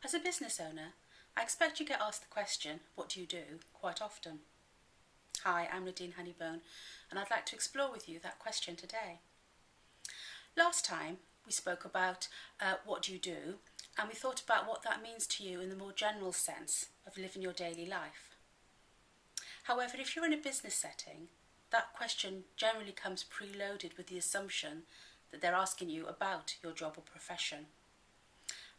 As a business owner, I expect you get asked the question, what do you do, quite often. Hi, I'm Nadine Honeybone, and I'd like to explore with you that question today. Last time we spoke about what do you do, and we thought about what that means to you in the more general sense of living your daily life. However, if you're in a business setting, that question generally comes preloaded with the assumption that they're asking you about your job or profession.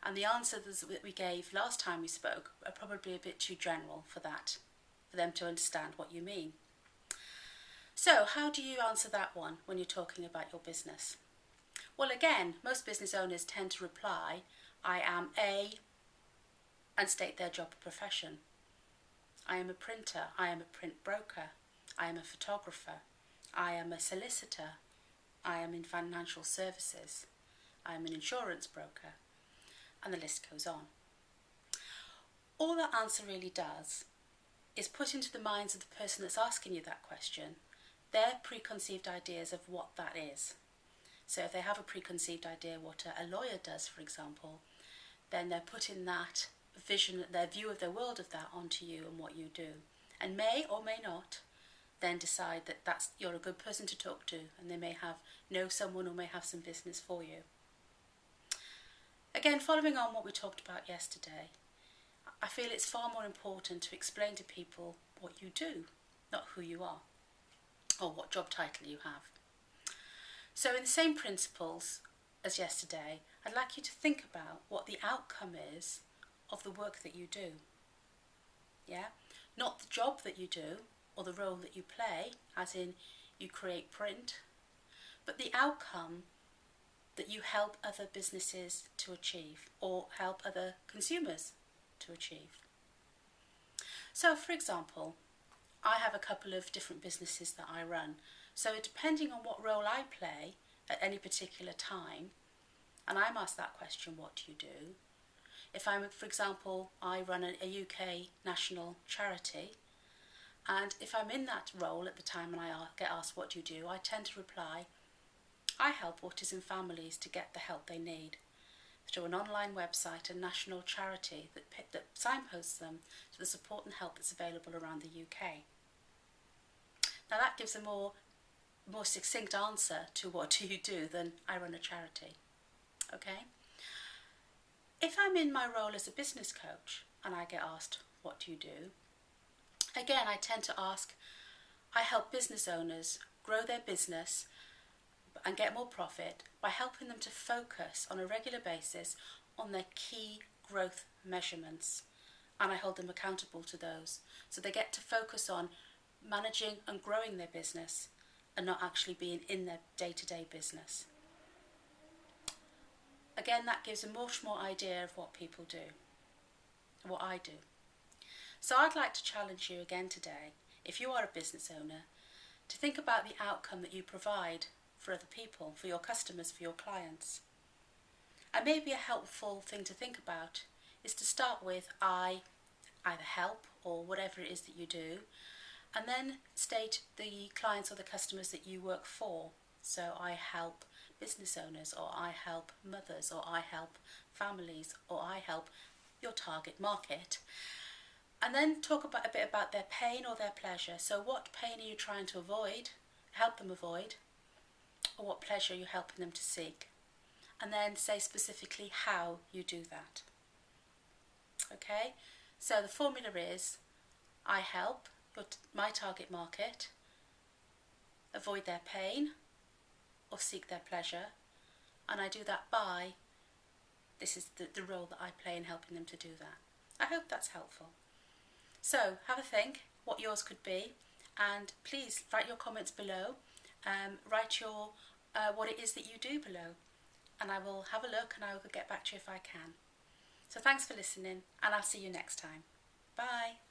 And the answers that we gave last time we spoke are probably a bit too general for them to understand what you mean. So how do you answer that one when you're talking about your business? Well, again, most business owners tend to reply, I am a, and state their job or profession. I am a printer, I am a print broker, I am a photographer, I am a solicitor, I am in financial services, I am an insurance broker, and the list goes on. All that answer really does is put into the minds of the person that's asking you that question their preconceived ideas of what that is. So if they have a preconceived idea what a lawyer does, for example, then they're putting that vision, their view of the world of that onto you and what you do, and may or may not then decide that you're a good person to talk to, and they may know someone or may have some business for you. Again, following on what we talked about yesterday, I feel it's far more important to explain to people what you do, not who you are, or what job title you have. So in the same principles as yesterday, I'd like you to think about what the outcome is of the work that you do. Yeah? Not the job that you do, or the role that you play, as in you create print, but the outcome that you help other businesses to achieve, or help other consumers to achieve. So for example, I have a couple of different businesses that I run. So depending on what role I play at any particular time, and I'm asked that question, what do you do? If for example, I run a UK national charity, and if I'm in that role at the time and I get asked what do you do, I tend to reply, I help autism families to get the help they need through an online website and national charity that signposts them to the support and help that's available around the UK. Now that gives a more succinct answer to what do you do than I run a charity. Okay? If I'm in my role as a business coach and I get asked what do you do, again I tend to ask, I help business owners grow their business and get more profit by helping them to focus on a regular basis on their key growth measurements, and I hold them accountable to those, so they get to focus on managing and growing their business and not actually being in their day-to-day business. Again, that gives a much more idea of what people do, what I do. So I'd like to challenge you again today, if you are a business owner, to think about the outcome that you provide for other people, for your customers, for your clients. And maybe a helpful thing to think about is to start with I either help or whatever it is that you do, and then state the clients or the customers that you work for. So I help business owners, or I help mothers, or I help families, or I help your target market. And then talk a bit about their pain or their pleasure. So what pain are you trying to avoid, help them avoid, or what pleasure are you helping them to seek? And then say specifically how you do that. Okay? So the formula is, I help my target market avoid their pain or seek their pleasure, and I do that by, this is the role that I play in helping them to do that. I hope that's helpful. So have a think what yours could be, and please write your comments below, write your what it is that you do below, and I will have a look and I will get back to you if I can. So thanks for listening, and I'll see you next time. Bye.